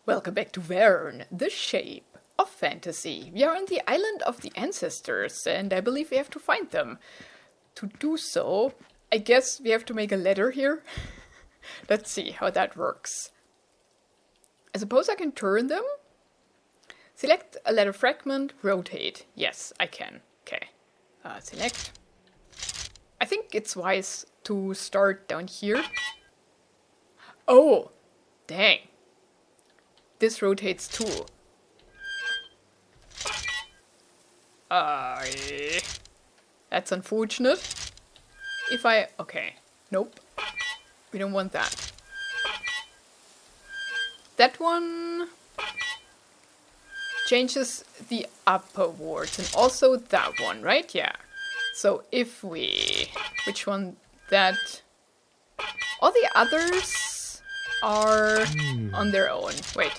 Welcome back to Verne, the shape of fantasy. We are on the island of the ancestors, and I believe we have to find them. To do so, I guess we have to make a ladder here. Let's see how that works. I suppose I can turn them. Select a ladder fragment, rotate. Yes, I can. Okay. Select. I think it's wise to start down here. Oh, dang. This rotates too. That's unfortunate. Okay. Nope. We don't want that. That one changes the upperwards, and also that one, right? Yeah. So if we... Which one? That... All the others are on their own. Wait.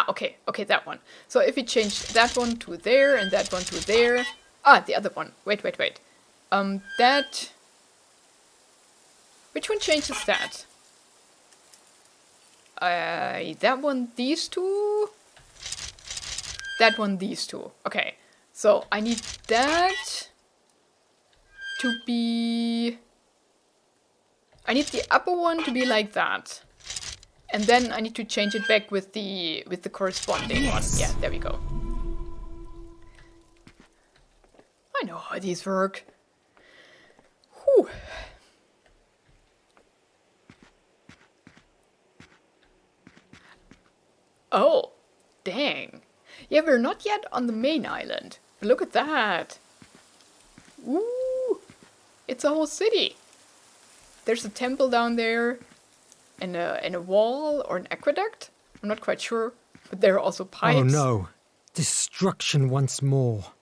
Okay. Okay, that one. So if we change that one to there and that one to there... the other one. Wait. That... Which one changes that? That one, these two? That one, these two. Okay. So I need that to be... I need the upper one to be like that. And then I need to change it back with the corresponding one. Yeah, there we go. I know how these work. Whew. Oh, dang. Yeah, we're not yet on the main island. But look at that. Ooh, it's a whole city. There's a temple down there, and a wall or an aqueduct. I'm not quite sure, but there are also pipes. Oh no, destruction once more.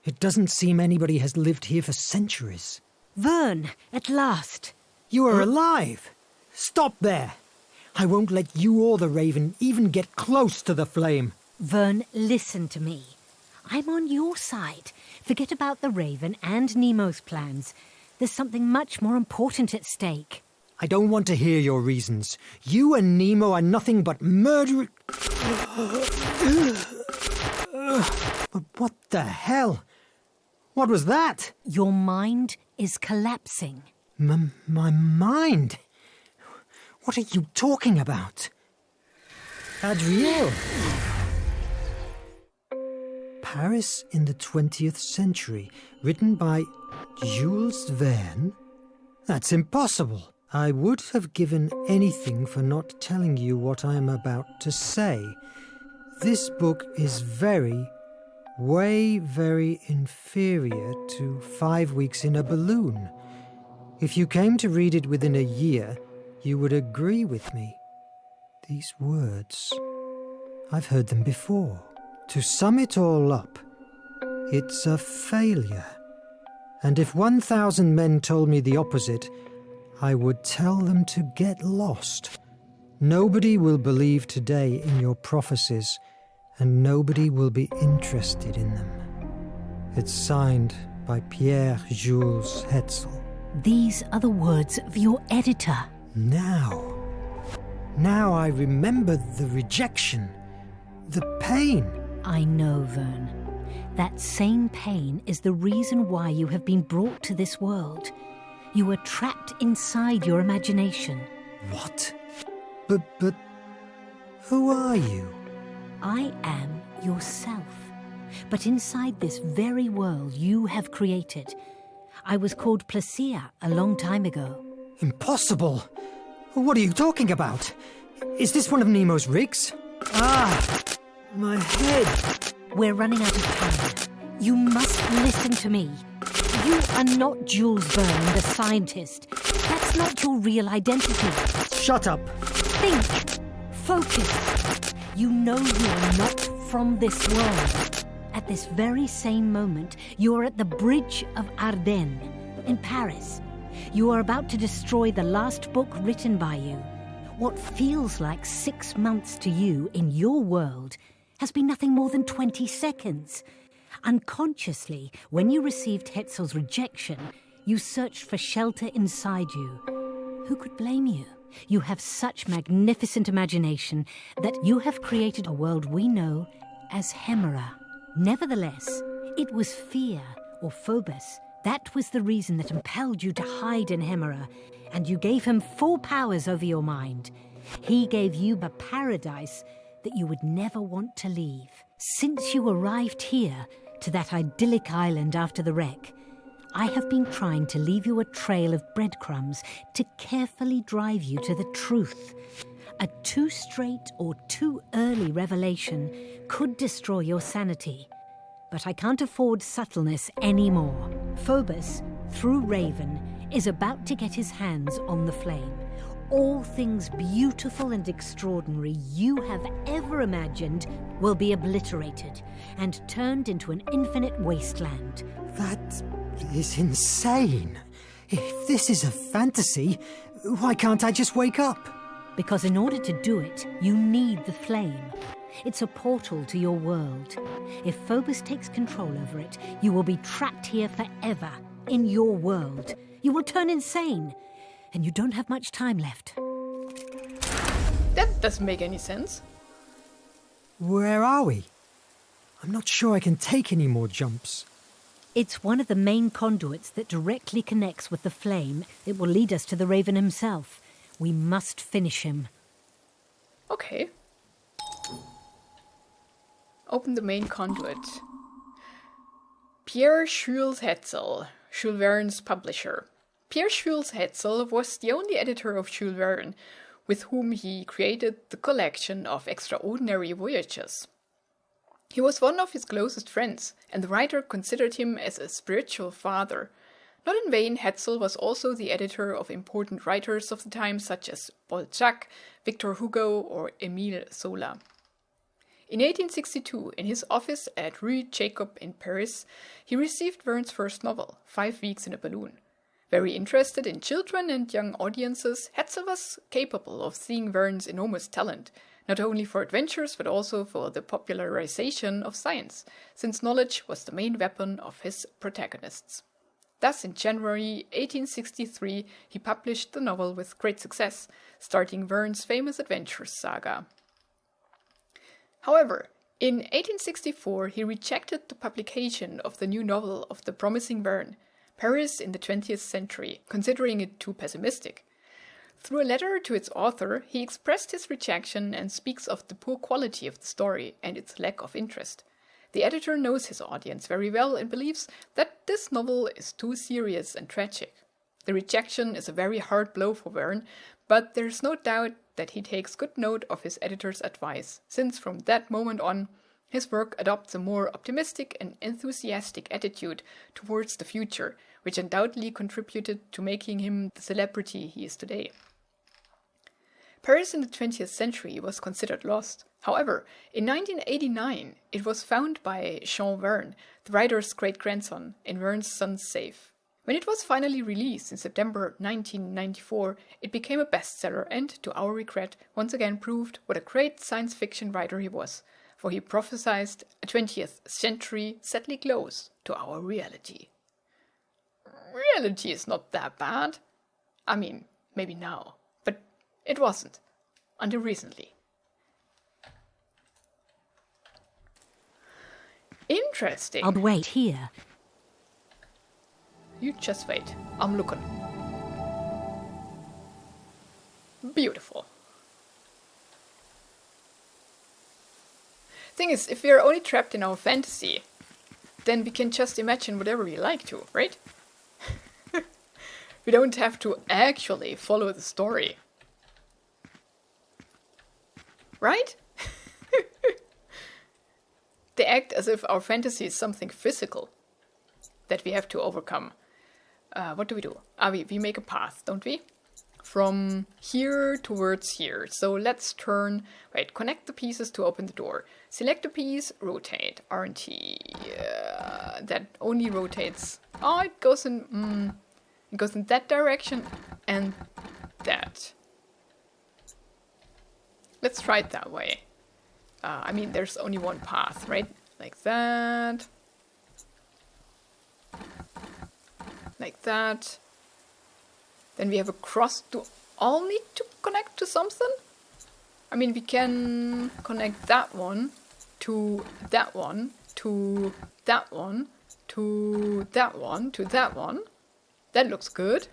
It doesn't seem anybody has lived here for centuries. Verne, at last. You are alive. Stop there. I won't let you or the Raven even get close to the flame. Verne, listen to me. I'm on your side. Forget about the Raven and Nemo's plans. There's something much more important at stake. I don't want to hear your reasons. You and Nemo are nothing but murder... But what the hell? What was that? Your mind is collapsing. My mind? What are you talking about? Adriel? Paris in the 20th century, written by Jules Verne? That's impossible. I would have given anything for not telling you what I am about to say. This book is very inferior to 5 weeks in a balloon. If you came to read it within a year, you would agree with me. These words, I've heard them before. To sum it all up, it's a failure. And if 1,000 men told me the opposite, I would tell them to get lost. Nobody will believe today in your prophecies, and nobody will be interested in them. It's signed by Pierre-Jules Hetzel. These are the words of your editor. Now I remember the rejection, the pain. I know, Verne. That same pain is the reason why you have been brought to this world. You were trapped inside your imagination. What? But who are you? I am yourself. But inside this very world you have created. I was called Placia a long time ago. Impossible! What are you talking about? Is this one of Nemo's rigs? My head. We're running out of time. You must listen to me. You are not Jules Verne, the scientist. That's not your real identity. Shut up. Think. Focus. You know you are not from this world. At this very same moment, you are at the Bridge of Ardennes in Paris. You are about to destroy the last book written by you. What feels like 6 months to you in your world has been nothing more than 20 seconds. Unconsciously, when you received Hetzel's rejection, you searched for shelter inside you. Who could blame you? You have such magnificent imagination that you have created a world we know as Hemera. Nevertheless, it was fear, or Phobos. That was the reason that impelled you to hide in Hemera, and you gave him full powers over your mind. He gave you a paradise that you would never want to leave. Since you arrived here, to that idyllic island after the wreck, I have been trying to leave you a trail of breadcrumbs to carefully drive you to the truth. A too straight or too early revelation could destroy your sanity. But I can't afford subtleness anymore. Phobos, through Raven, is about to get his hands on the flame. All things beautiful and extraordinary you have ever imagined will be obliterated and turned into an infinite wasteland. That is insane. If this is a fantasy, why can't I just wake up? Because in order to do it, you need the flame. It's a portal to your world. If Phobos takes control over it, you will be trapped here forever, in your world. You will turn insane, and you don't have much time left. That doesn't make any sense. Where are we? I'm not sure I can take any more jumps. It's one of the main conduits that directly connects with the flame. It will lead us to the Raven himself. We must finish him. Okay. Open the main conduit. Pierre Jules Hetzel, Jules Verne's publisher. Pierre Jules Hetzel was the only editor of Jules Verne, with whom he created the collection of Extraordinary Voyages. He was one of his closest friends, and the writer considered him as a spiritual father. Not in vain, Hetzel was also the editor of important writers of the time such as Balzac, Victor Hugo, or Émile Zola. In 1862, in his office at Rue Jacob in Paris, he received Verne's first novel, 5 Weeks in a Balloon. Very interested in children and young audiences, Hetzel was capable of seeing Verne's enormous talent, not only for adventures but also for the popularization of science, since knowledge was the main weapon of his protagonists. Thus, in January 1863, he published the novel with great success, starting Verne's famous adventures saga. However, in 1864, he rejected the publication of the new novel of the promising Verne, Paris in the 20th Century, considering it too pessimistic. Through a letter to its author, he expressed his rejection and speaks of the poor quality of the story and its lack of interest. The editor knows his audience very well and believes that this novel is too serious and tragic. The rejection is a very hard blow for Verne, but there is no doubt that he takes good note of his editor's advice, since from that moment on, his work adopts a more optimistic and enthusiastic attitude towards the future, which undoubtedly contributed to making him the celebrity he is today. Paris in the 20th century was considered lost. However, in 1989, it was found by Jules Verne, the writer's great-grandson, in Verne's son's safe. When it was finally released in September 1994, it became a bestseller and, to our regret, once again proved what a great science fiction writer he was, for he prophesied a 20th century sadly close to our reality. Reality is not that bad. I mean, maybe now, but it wasn't, until recently. Interesting. I'll wait here. You just wait. I'm looking. Beautiful. Thing is, if we are only trapped in our fantasy, then we can just imagine whatever we like to, right? We don't have to actually follow the story. Right? They act as if our fantasy is something physical that we have to overcome. What do? We make a path, don't we? From here towards here. So let's turn... Wait, connect the pieces to open the door. Select a piece, rotate. RT. That only rotates... Oh, it goes in... it goes in that direction and that. Let's try it that way. I mean, there's only one path, right? Like that. Like that. Then we have a cross to... all need to connect to something? I mean, we can connect that one to that one, to that one, to that one, to that one. That looks good.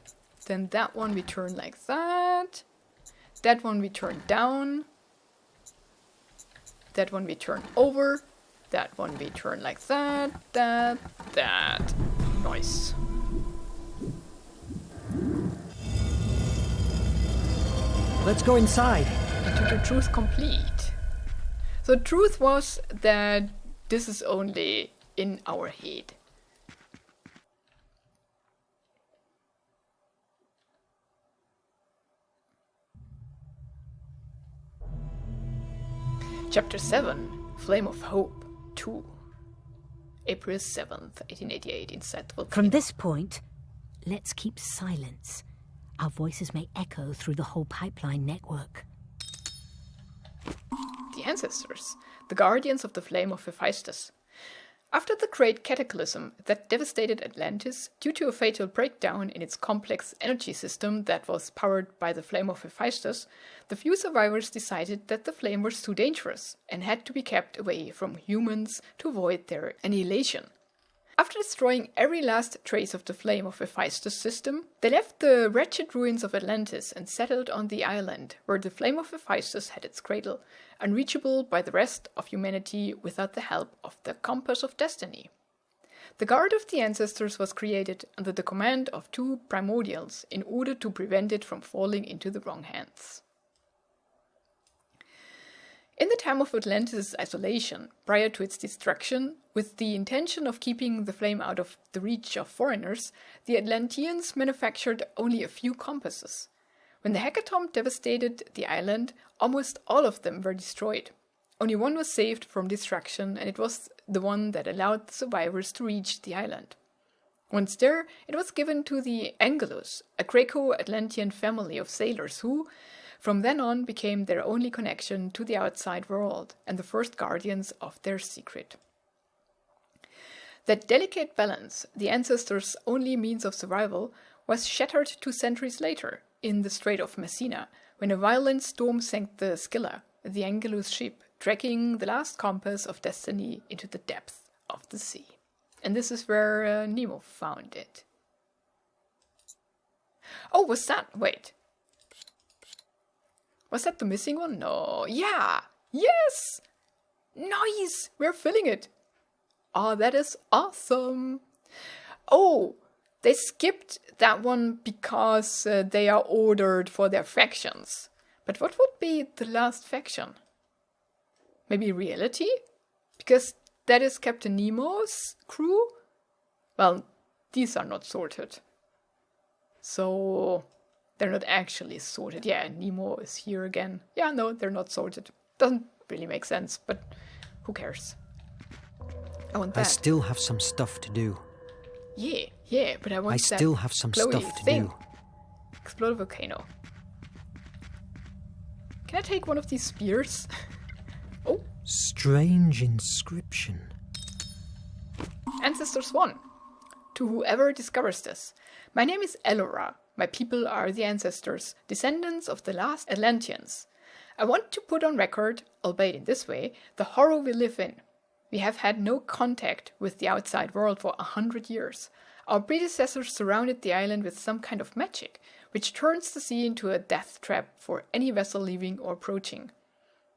Then that one we turn like that. That one we turn down. That one we turn over. That one we turn like that, that. Nice. Let's go inside. Into the truth complete. So truth was that this is only in our head. Chapter 7, Flame of Hope 2. April 7th, 1888, inside the volcano. From this point, let's keep silence. Our voices may echo through the whole pipeline network. The ancestors, the guardians of the Flame of Hephaestus. After the great cataclysm that devastated Atlantis due to a fatal breakdown in its complex energy system that was powered by the Flame of Hephaestus, the few survivors decided that the flame was too dangerous and had to be kept away from humans to avoid their annihilation. After destroying every last trace of the Flame of Hephaestus system, they left the wretched ruins of Atlantis and settled on the island where the Flame of Hephaestus had its cradle, unreachable by the rest of humanity without the help of the Compass of Destiny. The Guard of the Ancestors was created under the command of two primordials in order to prevent it from falling into the wrong hands. In the time of Atlantis' isolation, prior to its destruction, with the intention of keeping the flame out of the reach of foreigners, the Atlanteans manufactured only a few compasses. When the hecatomb devastated the island, almost all of them were destroyed. Only one was saved from destruction, and it was the one that allowed the survivors to reach the island. Once there, it was given to the Angelus, a Greco-Atlantean family of sailors who, from then on, became their only connection to the outside world and the first guardians of their secret. That delicate balance, the ancestors' only means of survival, was shattered 2 centuries later, in the Strait of Messina, when a violent storm sank the Scylla, the Angelus ship, dragging the last compass of destiny into the depths of the sea. And this is where Nemo found it. Oh, was that? Wait. Was that the missing one? No. Yeah! Yes! Nice! We're filling it. Oh, that is awesome. Oh, they skipped that one because they are ordered for their factions. But what would be the last faction? Maybe reality? Because that is Captain Nemo's crew? Well, these are not sorted. So they're not actually sorted. Yeah, Nemo is here again. Yeah, no, they're not sorted. Doesn't really make sense, but who cares? I want that. I still have some stuff to do. Yeah, but I want that. I still have some stuff to do. Explode a volcano. Can I take one of these spears? Oh. Strange inscription. Ancestors 1. To whoever discovers this. My name is Elora. My people are the ancestors, descendants of the last Atlanteans. I want to put on record, albeit in this way, the horror we live in. We have had no contact with the outside world for 100 years. Our predecessors surrounded the island with some kind of magic, which turns the sea into a death trap for any vessel leaving or approaching.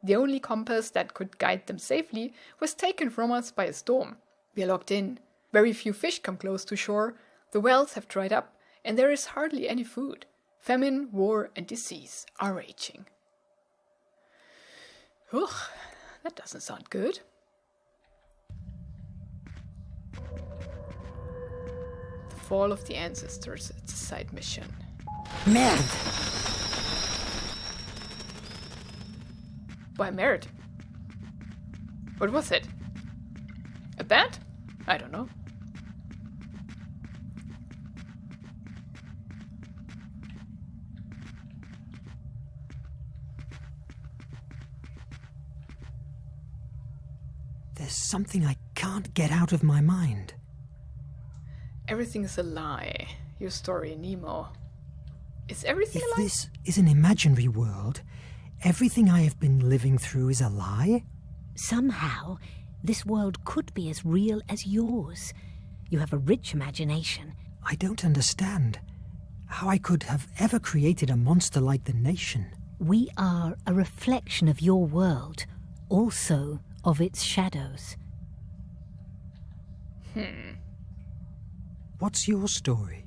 The only compass that could guide them safely was taken from us by a storm. We are locked in. Very few fish come close to shore. The wells have dried up, and there is hardly any food. Famine, war, and disease are raging. Ugh, that doesn't sound good. The Fall of the Ancestors, it's a side mission. Merde! Why merde? What was it? A bat? I don't know. There's something I can't get out of my mind. Everything is a lie. Your story, Nemo. Is everything If alive? this is an imaginary world, everything I have been living through is a lie? Somehow, this world could be as real as yours. You have a rich imagination. I don't understand how I could have ever created a monster like the nation. We are a reflection of your world, also of its shadows. What's your story?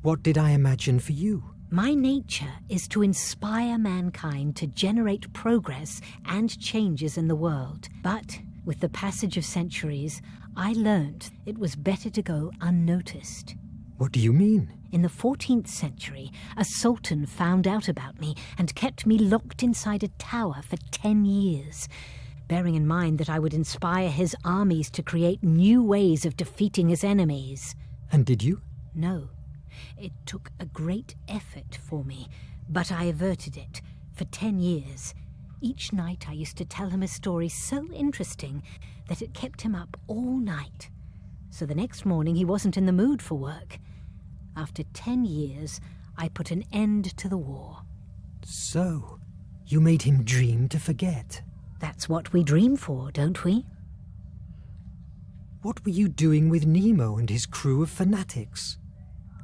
What did I imagine for you? My nature is to inspire mankind to generate progress and changes in the world. But with the passage of centuries, I learned it was better to go unnoticed. What do you mean? In the 14th century, a sultan found out about me and kept me locked inside a tower for 10 years, bearing in mind that I would inspire his armies to create new ways of defeating his enemies. And did you? No. It took a great effort for me, but I averted it for 10 years. Each night I used to tell him a story so interesting that it kept him up all night. So the next morning he wasn't in the mood for work. After 10 years, I put an end to the war. So, you made him dream to forget. That's what we dream for, don't we? What were you doing with Nemo and his crew of fanatics?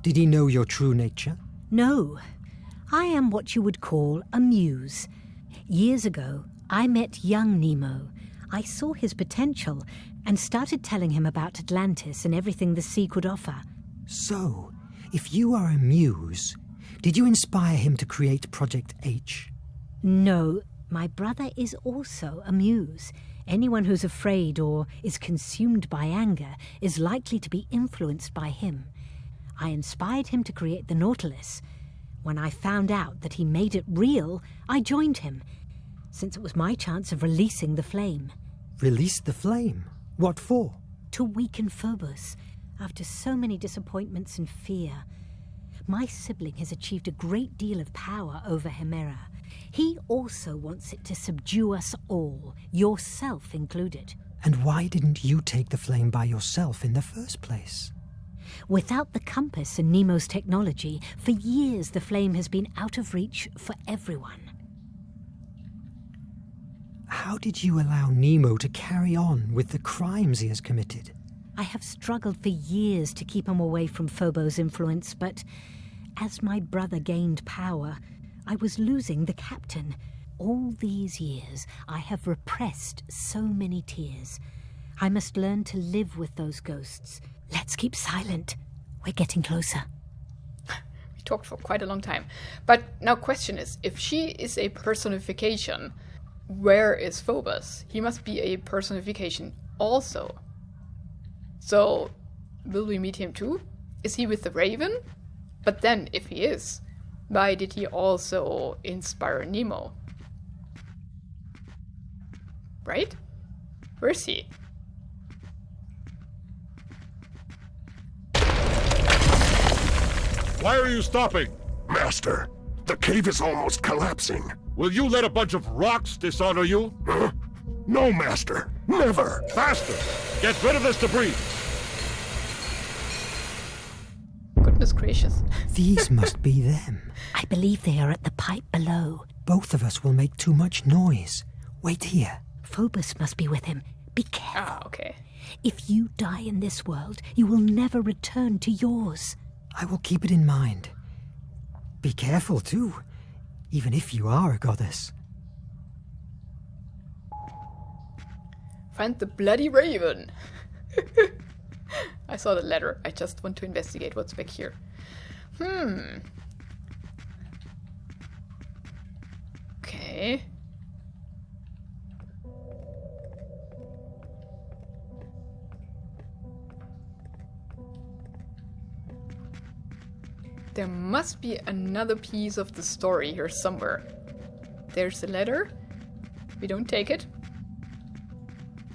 Did he know your true nature? No. I am what you would call a muse. Years ago, I met young Nemo. I saw his potential and started telling him about Atlantis and everything the sea could offer. So, if you are a muse, did you inspire him to create Project H? No, my brother is also a muse. Anyone who's afraid or is consumed by anger is likely to be influenced by him. I inspired him to create the Nautilus. When I found out that he made it real, I joined him, since it was my chance of releasing the flame. Release the flame? What for? To weaken Phobos, after so many disappointments and fear. My sibling has achieved a great deal of power over Hemera. He also wants it to subdue us all, yourself included. And why didn't you take the flame by yourself in the first place? Without the compass and Nemo's technology, for years the flame has been out of reach for everyone. How did you allow Nemo to carry on with the crimes he has committed? I have struggled for years to keep him away from Phobos' influence, but as my brother gained power, I was losing the captain. All these years, I have repressed so many tears. I must learn to live with those ghosts. Let's keep silent. We're getting closer. We talked for quite a long time. But now question is, if she is a personification, where is Phobos? He must be a personification also. So, will we meet him too? Is he with the Raven? But then, if he is, why did he also inspire Nemo? Right? Where is he? Why are you stopping? Master, the cave is almost collapsing. Will you let a bunch of rocks dishonor you? Huh? No, Master. Never. Faster! Get rid of this debris! Goodness gracious. These must be them. I believe they are at the pipe below. Both of us will make too much noise. Wait here. Phobos must be with him. Be careful. Ah, okay. If you die in this world, you will never return to yours. I will keep it in mind. Be careful too, even if you are a goddess. Find the bloody Raven. I saw the letter. I just want to investigate what's back here. Okay. There must be another piece of the story here somewhere. There's a letter. We don't take it.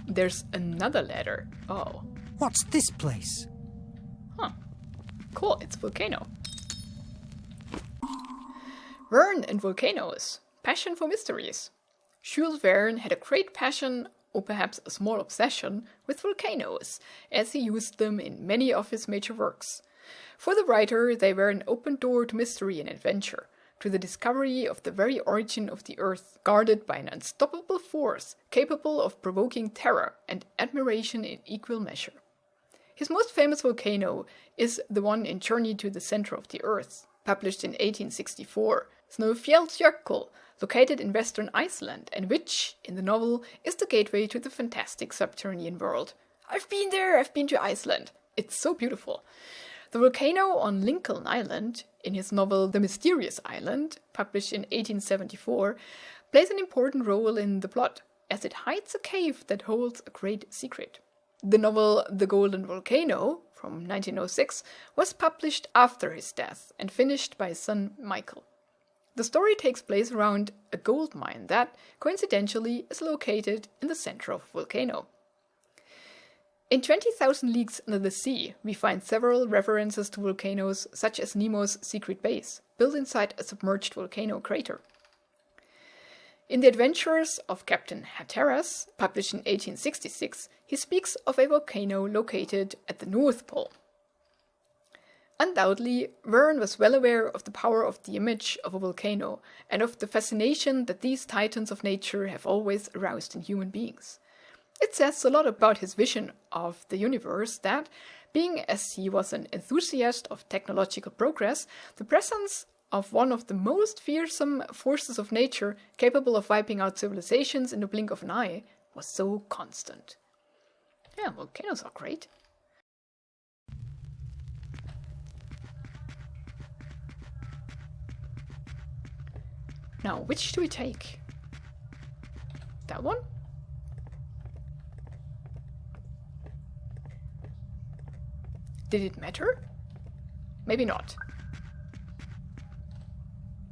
There's another letter. Oh. What's this place? Huh. Cool, it's volcano. Verne and volcanoes. Passion for mysteries. Jules Verne had a great passion, or perhaps a small obsession, with volcanoes, as he used them in many of his major works. For the writer, they were an open door to mystery and adventure, to the discovery of the very origin of the Earth, guarded by an unstoppable force capable of provoking terror and admiration in equal measure. His most famous volcano is the one in Journey to the Center of the Earth, published in 1864, Snøfjellsjökull, located in western Iceland, and which, in the novel, is the gateway to the fantastic subterranean world. I've been there! I've been to Iceland! It's so beautiful. The volcano on Lincoln Island, in his novel The Mysterious Island, published in 1874, plays an important role in the plot, as it hides a cave that holds a great secret. The novel The Golden Volcano, from 1906, was published after his death and finished by his son Michael. The story takes place around a gold mine that, coincidentally, is located in the center of a volcano. In 20,000 Leagues Under the Sea, we find several references to volcanoes, such as Nemo's secret base, built inside a submerged volcano crater. In The Adventures of Captain Hatteras, published in 1866, he speaks of a volcano located at the North Pole. Undoubtedly, Verne was well aware of the power of the image of a volcano and of the fascination that these titans of nature have always aroused in human beings. It says a lot about his vision of the universe that, being as he was an enthusiast of technological progress, the presence of one of the most fearsome forces of nature, capable of wiping out civilizations in the blink of an eye, was so constant. Yeah, volcanoes are great. Now, which do we take? That one? Did it matter? Maybe not.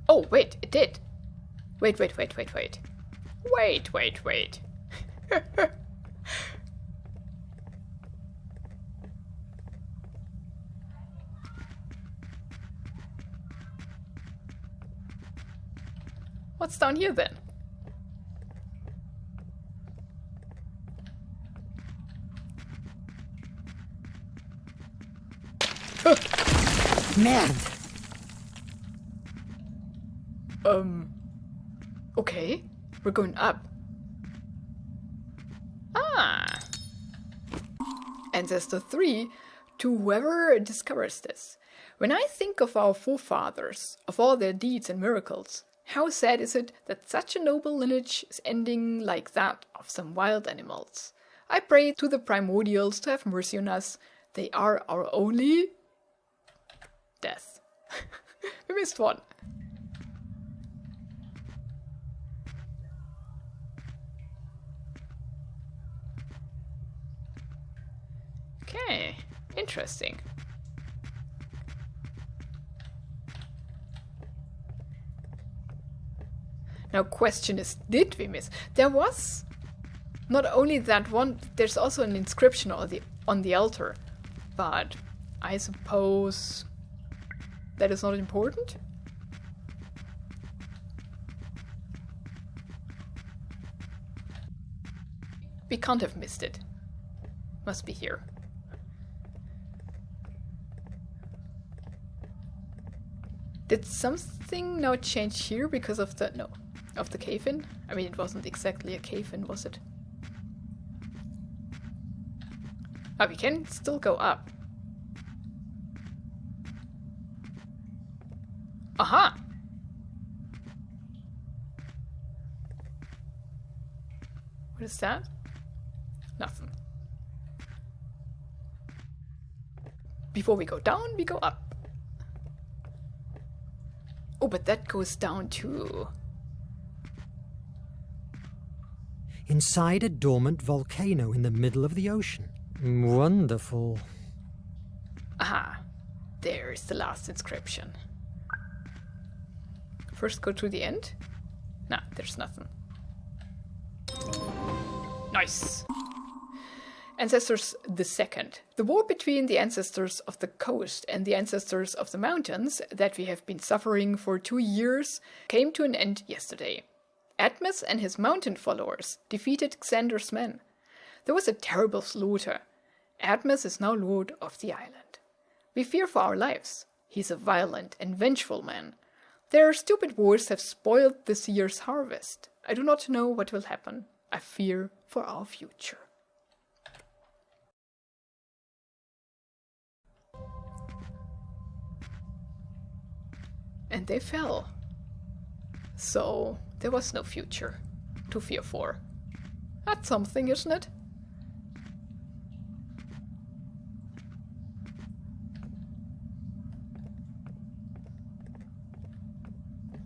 Oh, wait, it did. Wait. Wait. What's down here then? Merde! Okay. We're going up. Ah! Ancestor 3 to whoever discovers this. When I think of our forefathers, of all their deeds and miracles, how sad is it that such a noble lineage is ending like that of some wild animals? I pray to the primordials to have mercy on us. They are our only death. We missed one. Okay, interesting. Now, question is, did we miss? There was not only that one, there's also an inscription on the altar, but I suppose that is not important? We can't have missed it. Must be here. Did something now change here because of the... no, of the cave-in? I mean, it wasn't exactly a cave-in, was it? Ah, we can still go up. Aha! What is that? Nothing. Before we go down, we go up. Oh, but that goes down to... Inside a dormant volcano in the middle of the ocean. Wonderful. Aha. There's the last inscription. First go to the end? Nah, there's nothing. Nice! Ancestors the Second. The war between the ancestors of the coast and the ancestors of the mountains that we have been suffering for 2 years came to an end yesterday. Atlas and his mountain followers defeated Xander's men. There was a terrible slaughter. Atlas is now lord of the island. We fear for our lives. He's a violent and vengeful man. Their stupid wars have spoiled this year's harvest. I do not know what will happen. I fear for our future. And they fell. So there was no future to fear for. That's something, isn't it?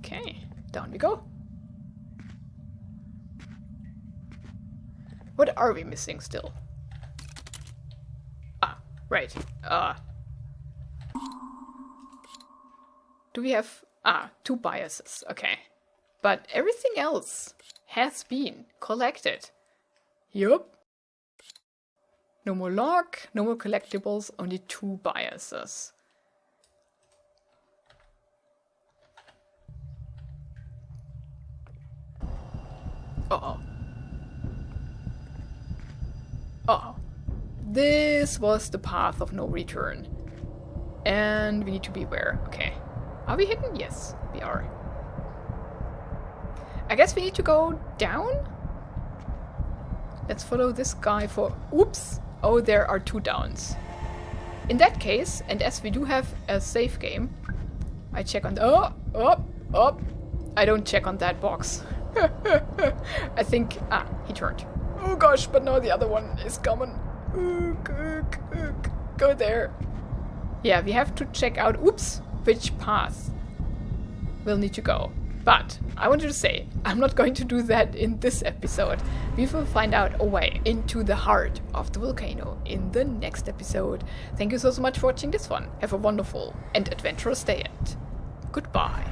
Okay, down we go. What are we missing still? Ah, right. Do we have... two biases. Okay. But everything else has been collected. Yup. No more log, no more collectibles, only 2 biases. Uh-oh. Uh-oh. This was the path of no return. And we need to beware. Okay. Are we hidden? Yes, we are. I guess we need to go down? Let's follow this guy for... Oops! Oh, there are 2 downs. In that case, and as we do have a save game, I check on the... Oh! I don't check on that box. I think... he turned. Oh gosh, but now the other one is coming. Go there. Yeah, we have to check out... Oops! Which path we'll need to go. But I wanted to say, I'm not going to do that in this episode. We will find out a way into the heart of the volcano in the next episode. Thank you so much for watching this one. Have a wonderful and adventurous day and goodbye.